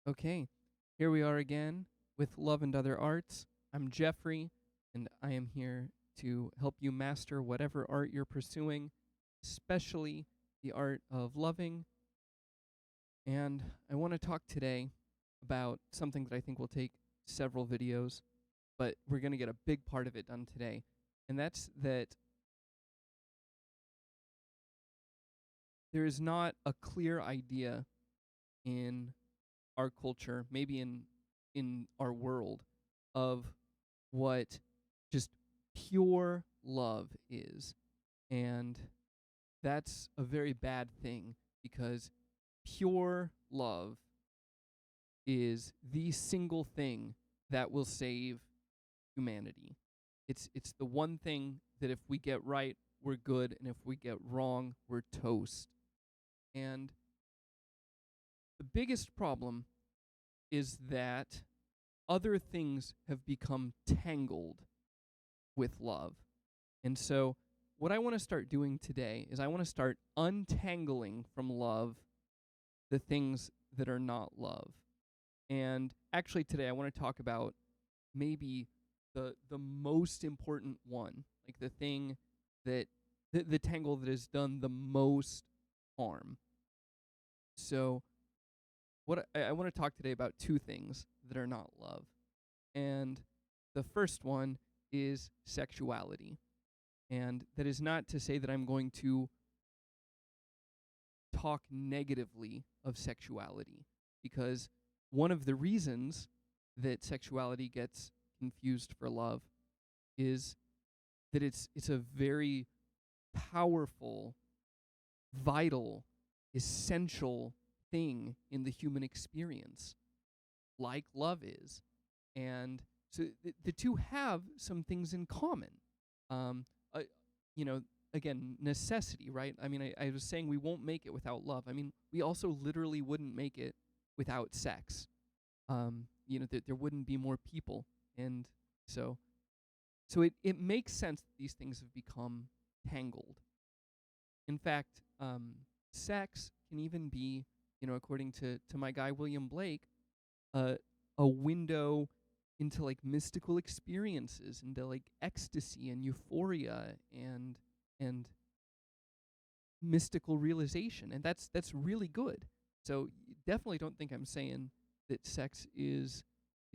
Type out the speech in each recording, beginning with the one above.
Okay, here we are again with Love and Other Arts. I'm Jeffrey, and I am here to help you master whatever art you're pursuing, especially the art of loving. And I want to talk today about something that I think will take several videos, but we're going to get a big part of it done today. And that's that there is not a clear idea in our culture, maybe in our world, of what just pure love is. And that's a very bad thing because pure love is the single thing that will save humanity. It's the one thing that if we get right, we're good, and if we get wrong, we're toast. And the biggest problem is that other things have become tangled with love. And so, what I want to start doing today is I want to start untangling from love the things that are not love. And actually, today I want to talk about maybe the most important one, like the thing that the tangle that has done the most harm. So, what I want to talk today about two things that are not love. And the first one is sexuality. And that is not to say that I'm going to talk negatively of sexuality, because one of the reasons that sexuality gets confused for love is that it's a very powerful, vital, essential thing in the human experience, like love is. And so the two have some things in common. Um, uh, you know, again, necessity, right? I mean, I was saying we won't make it without love. I mean, we also literally wouldn't make it without sex. There wouldn't be more people. And so, it makes sense that these things have become tangled. In fact, sex can even be, according to my guy William Blake, a a window into like mystical experiences, into like ecstasy and euphoria and mystical realization, and that's really good. So definitely don't think I'm saying that sex is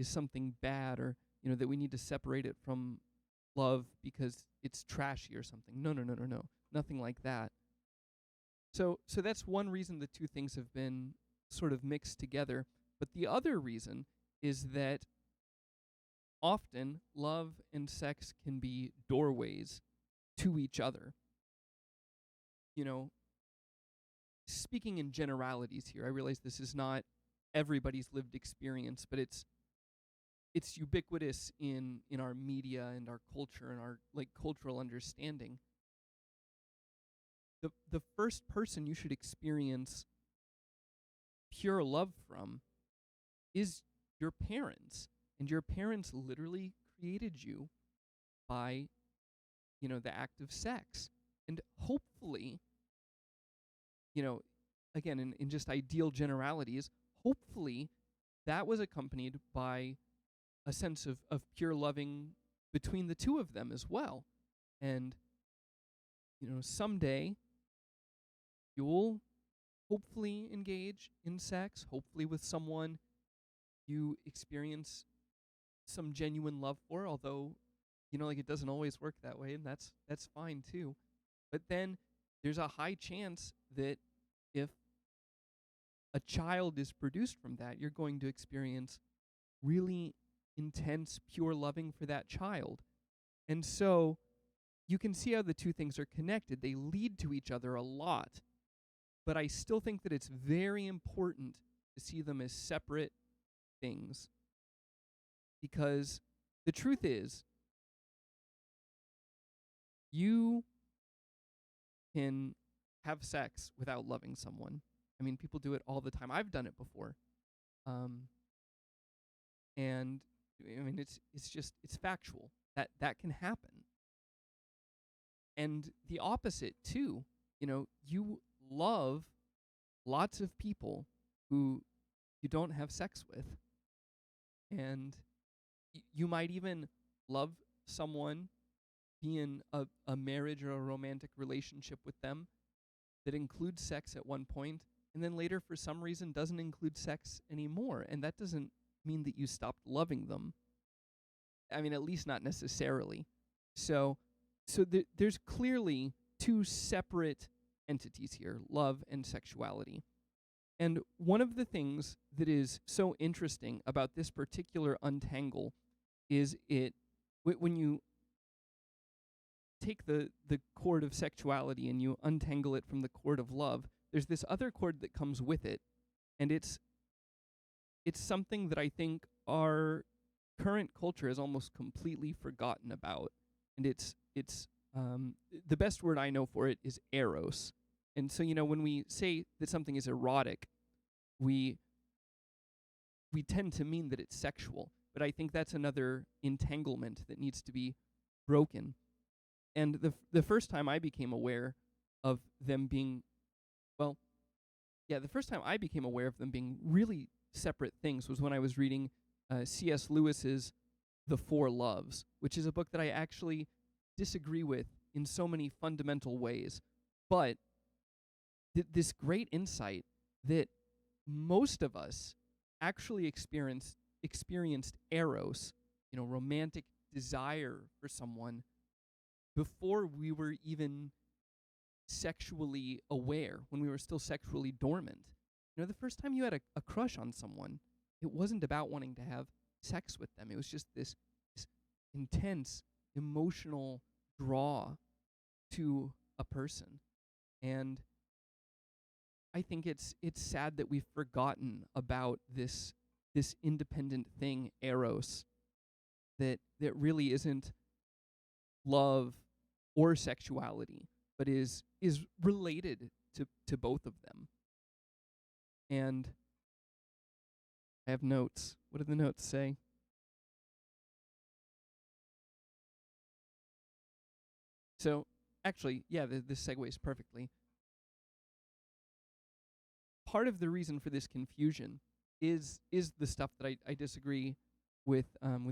something bad, or that we need to separate it from love because it's trashy or something. No, no, no, no, no. Nothing like that. So that's one reason the two things have been sort of mixed together. But the other reason is that often love and sex can be doorways to each other. You know, speaking in generalities here, I realize this is not everybody's lived experience, but it's ubiquitous in our media and our culture and our like cultural understanding. The first person you should experience pure love from is your parents. And your parents literally created you by, the act of sex. And hopefully, you know, again, in just ideal generalities, hopefully that was accompanied by a sense of pure loving between the two of them as well. And, someday you'll hopefully engage in sex, hopefully with someone you experience some genuine love for, although, like it doesn't always work that way, and that's fine too. But then there's a high chance that if a child is produced from that, you're going to experience really intense, pure loving for that child. And so you can see how the two things are connected. They lead to each other a lot. But I still think that it's very important to see them as separate things. Because the truth is, you can have sex without loving someone. I mean, people do it all the time. I've done it before. Um, and I mean, it's factual that can happen. And the opposite too. You love lots of people who you don't have sex with. And you might even love someone, be in a marriage or a romantic relationship with them that includes sex at one point, and then later for some reason doesn't include sex anymore. And that doesn't mean that you stopped loving them. I mean, at least not necessarily. So, there's clearly two separate entities here, love and sexuality. And one of the things that is so interesting about this particular untangle is when you take the cord of sexuality and you untangle it from the cord of love, there's this other cord that comes with it, and it's something that I think our current culture has almost completely forgotten about, and it's the best word I know for it is Eros. And so, when we say that something is erotic, we tend to mean that it's sexual, but I think that's another entanglement that needs to be broken. And the first time I became aware of them being, well, yeah, the first time I became aware of them being really separate things was when I was reading C.S. Lewis's The Four Loves, which is a book that I actually disagree with in so many fundamental ways, but this great insight that most of us actually experienced eros, romantic desire for someone, before we were even sexually aware, when we were still sexually dormant. The first time you had a crush on someone, it wasn't about wanting to have sex with them. It was just this intense emotional draw to a person. And I think it's sad that we've forgotten about this independent thing, eros, that really isn't love or sexuality, but is related to both of them. And I have notes. What do the notes say? So, actually, yeah, this segues perfectly. Part of the reason for this confusion is the stuff that I disagree with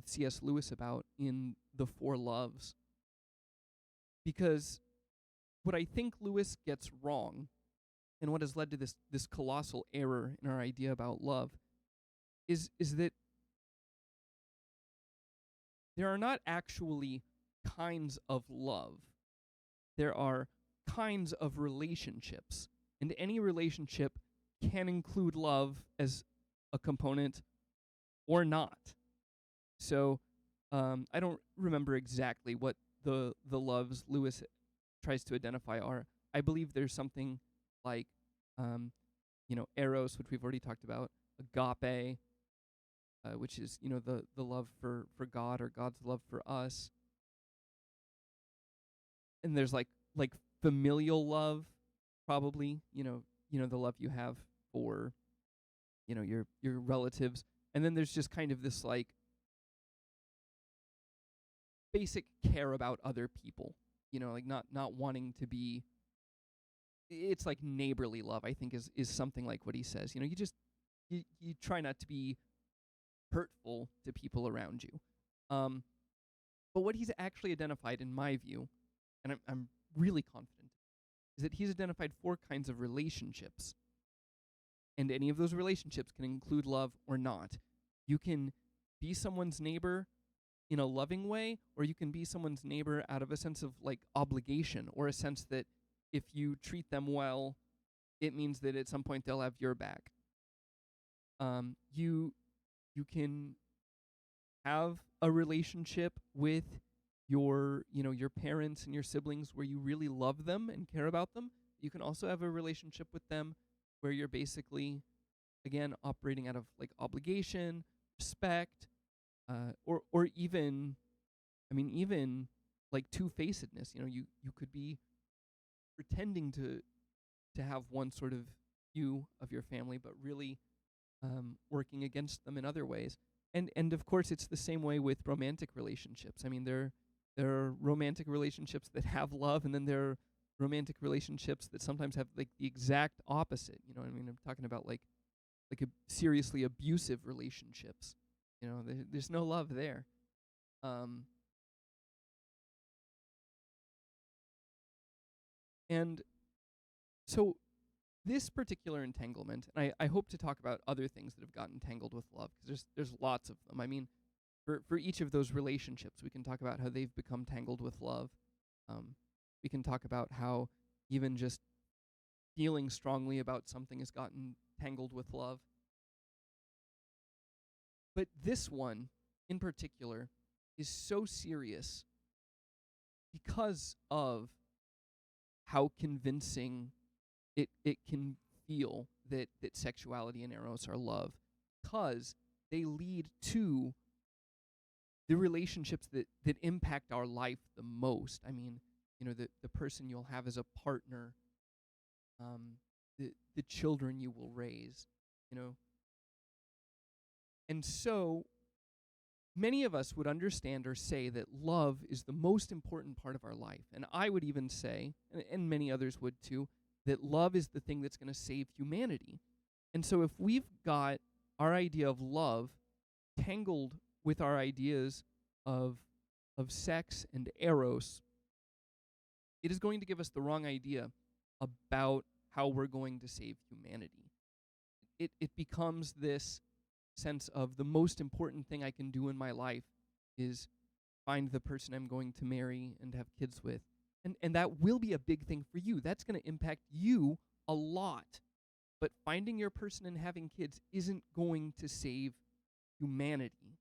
C.S. Lewis about in The Four Loves. Because what I think Lewis gets wrong, and what has led to this colossal error in our idea about love, is that there are not actually kinds of love. There are kinds of relationships, and any relationship can include love as a component or not. So I don't remember exactly what the loves Lewis tries to identify are. I believe there's something like eros, which we've already talked about, agape, which is the love for God, or God's love for us. And there's like familial love, probably, the love you have for your relatives. And then there's just kind of this like basic care about other people, like not wanting to be, it's like neighborly love, I think, is something like what he says. You try not to be hurtful to people around you. But what he's actually identified, in my view, and I'm really confident, is that he's identified 4 kinds of relationships. And any of those relationships can include love or not. You can be someone's neighbor in a loving way, or you can be someone's neighbor out of a sense of like obligation, or a sense that if you treat them well, it means that at some point they'll have your back. You can have a relationship with your parents and your siblings where you really love them and care about them. You can also have a relationship with them where you're basically, again, operating out of like obligation, respect, or even like two-facedness. You could be pretending to have one sort of view of your family, but really working against them in other ways. And of course, it's the same way with romantic relationships. I mean, there are romantic relationships that have love, and then there are romantic relationships that sometimes have like the exact opposite. I'm talking about like seriously abusive relationships. There's no love there. Um, and so this particular entanglement, and I hope to talk about other things that have gotten tangled with love, because there's lots of them. I mean, for each of those relationships, we can talk about how they've become tangled with love. We can talk about how even just feeling strongly about something has gotten tangled with love. But this one, in particular, is so serious because of how convincing it can feel that sexuality and Eros are love, because they lead to the relationships that impact our life the most. I mean, the person you'll have as a partner, the children you will raise, you know. And so many of us would understand or say that love is the most important part of our life. And I would even say, and many others would too, that love is the thing that's going to save humanity. And so if we've got our idea of love tangled with our ideas of sex and Eros, it is going to give us the wrong idea about how we're going to save humanity. It becomes this sense of the most important thing I can do in my life is find the person I'm going to marry and have kids with. And that will be a big thing for you. That's going to impact you a lot. But finding your person and having kids isn't going to save humanity.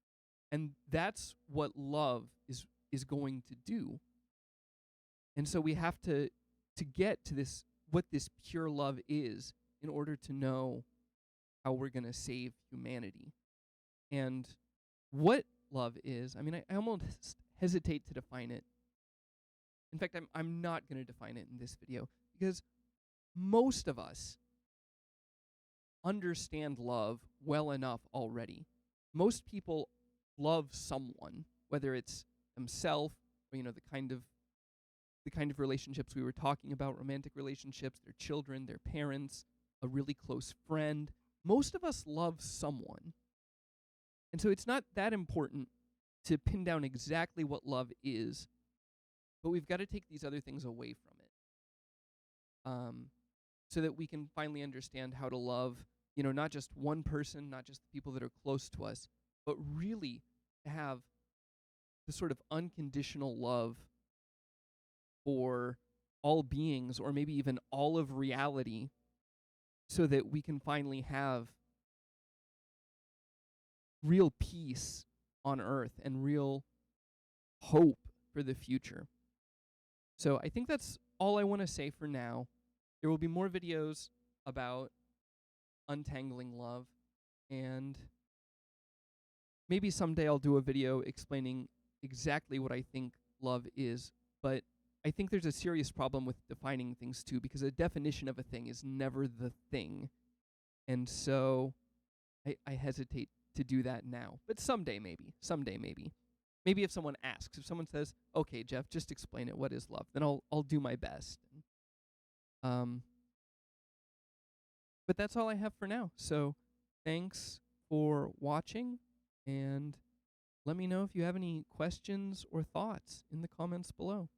And that's what love is going to do. And so we have to get to this, what this pure love is, in order to know how we're going to save humanity. And what love is, I mean, I almost hesitate to define it. In fact, I'm not going to define it in this video, because most of us understand love well enough already. Most people love someone, whether it's themselves or the kind of relationships we were talking about, romantic relationships, their children, their parents, a really close friend. Most of us love someone. And so it's not that important to pin down exactly what love is, but we've got to take these other things away from it, so that we can finally understand how to love, not just one person, not just the people that are close to us, but really have the sort of unconditional love for all beings, or maybe even all of reality, so that we can finally have real peace on earth and real hope for the future. So I think that's all I want to say for now. There will be more videos about untangling love, and maybe someday I'll do a video explaining exactly what I think love is, but I think there's a serious problem with defining things too, because a definition of a thing is never the thing. And so I hesitate to do that now. But someday maybe. Maybe if someone asks, if someone says, "Okay, Jeff, just explain it. What is love?" Then I'll do my best. But that's all I have for now. So thanks for watching, and let me know if you have any questions or thoughts in the comments below.